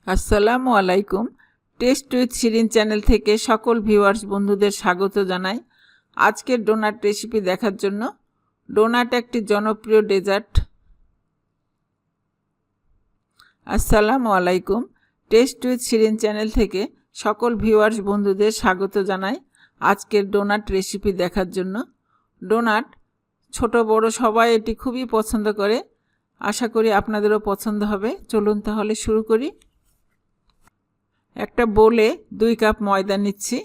আসসালামু আলাইকুম। Test with Shirin channel থেকে সকল ভিউয়ার্স বন্ধুদের স্বাগত জানাই। আজকের ডোনাট রেসিপি দেখার জন্য। ডোনাট একটি জনপ্রিয় ডেজার্ট। আসসালামু আলাইকুম। টেস্ট উইথ শিরিন চ্যানেল থেকে সকল ভিউয়ার্স বন্ধুদের স্বাগত জানাই আজকের ডোনাট রেসিপি দেখার জন্য। ডোনাট ছোট বড় সবাই এটি খুবই পছন্দ করে। আশা করি আপনাদেরও পছন্দ হবে। চলুন তাহলে শুরু করি। একটা বোলে 2 কাপ ময়দা নিচ্ছি,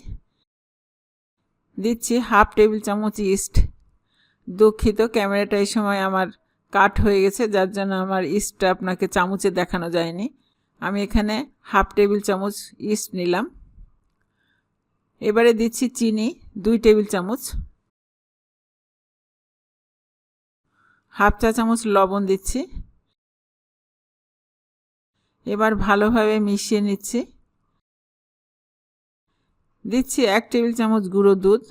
দিচ্ছি হাফ টেবিল চামচ ইস্ট। দুঃখিত, ক্যামেরাটা এই সময় আমার কাট হয়ে গেছে, যার জন্য আমার ইস্টটা আপনাকে চামচে দেখানো যায়নি। আমি এখানে হাফ টেবিল চামচ ইস্ট নিলাম। এবারে দিচ্ছি চিনি 2 টেবিল চামচ, হাফ চা চামচ লবণ দিচ্ছি। এবার ভালোভাবে মিশিয়ে নিচ্ছি। দিচ্ছি 1 টেবিল চামচ গুঁড়ো দুধ,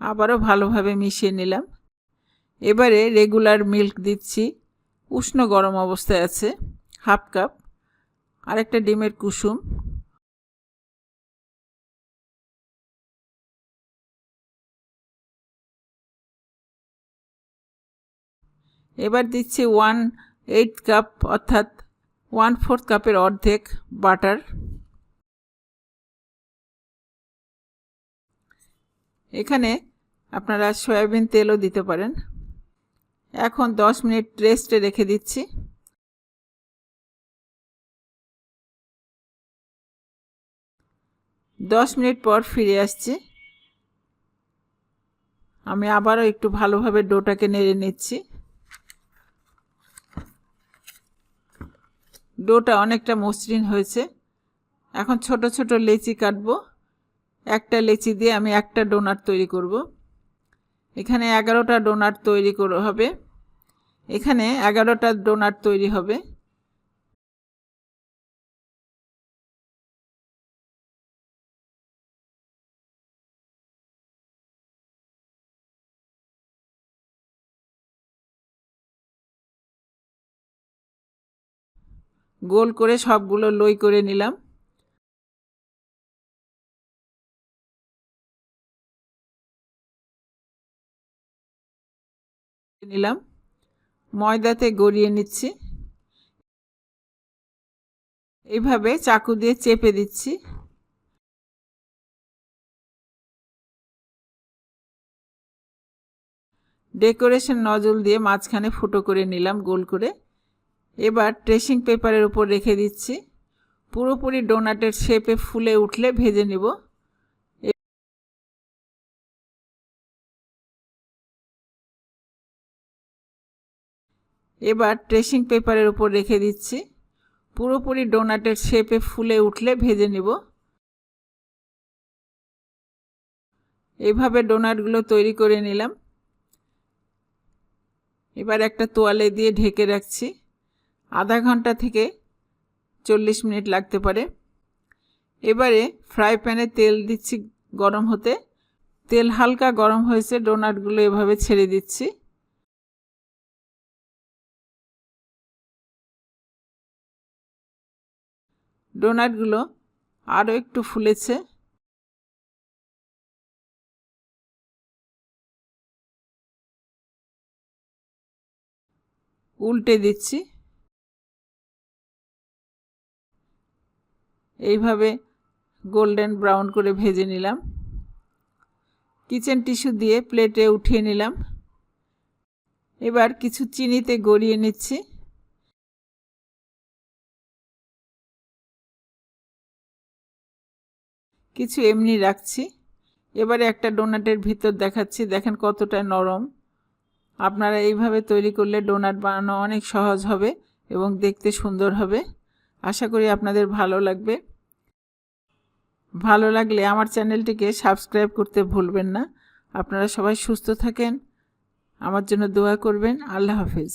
আবারও ভালোভাবে মিশিয়ে নিলাম। এবারে রেগুলার মিল্ক দিচ্ছি, উষ্ণ গরম অবস্থায় আছে, হাফ কাপ। আরেকটা ডিমের কুসুম, এবার দিচ্ছি 1/8 কাপ অর্থাৎ 1/4 কাপের অর্ধেক বাটার। এখানে আপনারা সয়াবিন তেলও দিতে পারেন। এখন 10 মিনিট রেস্টে রেখে দিচ্ছি। দশ মিনিট পর ফিরে আসছি। আমি আবারও একটু ভালোভাবে ডোটাকে নেড়ে নিচ্ছি। ডোটা অনেকটা মসৃণ হয়েছে। এখন ছোট ছোট লেচি কাটবো। একটা লেচি দিয়ে আমি একটা ডোনাট তৈরি করব। এখানে 11টা ডোনাট তৈরি হবে। এখানে 11টা ডোনাট তৈরি হবে। গোল করে সবগুলো লই করে নিলাম। ময়দাতে গড়িয়ে নিচ্ছি। এইভাবে চাকু দিয়ে চেপে দিচ্ছি। ডেকোরেশন নজল দিয়ে মাঝখানে ফুটো করে নিলাম গোল করে। এবার ট্রেসিং পেপারের উপর রেখে দিচ্ছি। পুরোপুরি ডোনাটের শেপে ফুলে উঠলে ভেজে নিব। এবার ট্রেসিং পেপারের উপর রেখে দিচ্ছি। পুরোপুরি ডোনাটের শেপে ফুলে উঠলে ভেজে নিব। এইভাবে ডোনাটগুলো তৈরি করে নিলাম। এবার একটা তোয়ালে দিয়ে ঢেকে রাখছি। আধা ঘন্টা থেকে 40 মিনিট লাগতে পারে। এবারে ফ্রাই প্যানে তেল দিচ্ছি গরম হতে। তেল হালকা গরম হয়েছে, ডোনাটগুলো এভাবে ছেড়ে দিচ্ছি। ডোনাটগুলো আরও একটু ফুলেছে। উল্টে দিচ্ছি। এইভাবে গোল্ডেন ব্রাউন করে ভেজে নিলাম। কিচেন টিস্যু দিয়ে প্লেটে উঠিয়ে নিলাম। এবার কিছু চিনিতে গড়িয়ে নিচ্ছি। কিছু এমনি রাখছি। এবারে একটা ডোনাটের ভিতর দেখাচ্ছি, দেখেন কতটা নরম। আপনারা এইভাবে তৈরি করলে ডোনাট বানানো অনেক সহজ হবে এবং দেখতে সুন্দর হবে। আশা করি আপনাদের ভালো লাগবে। ভালো লাগলে আমার চ্যানেলটিকে সাবস্ক্রাইব করতে ভুলবেন না। আপনারা সবাই সুস্থ থাকেন, আমার জন্য দোয়া করবেন। আল্লাহ হাফেজ।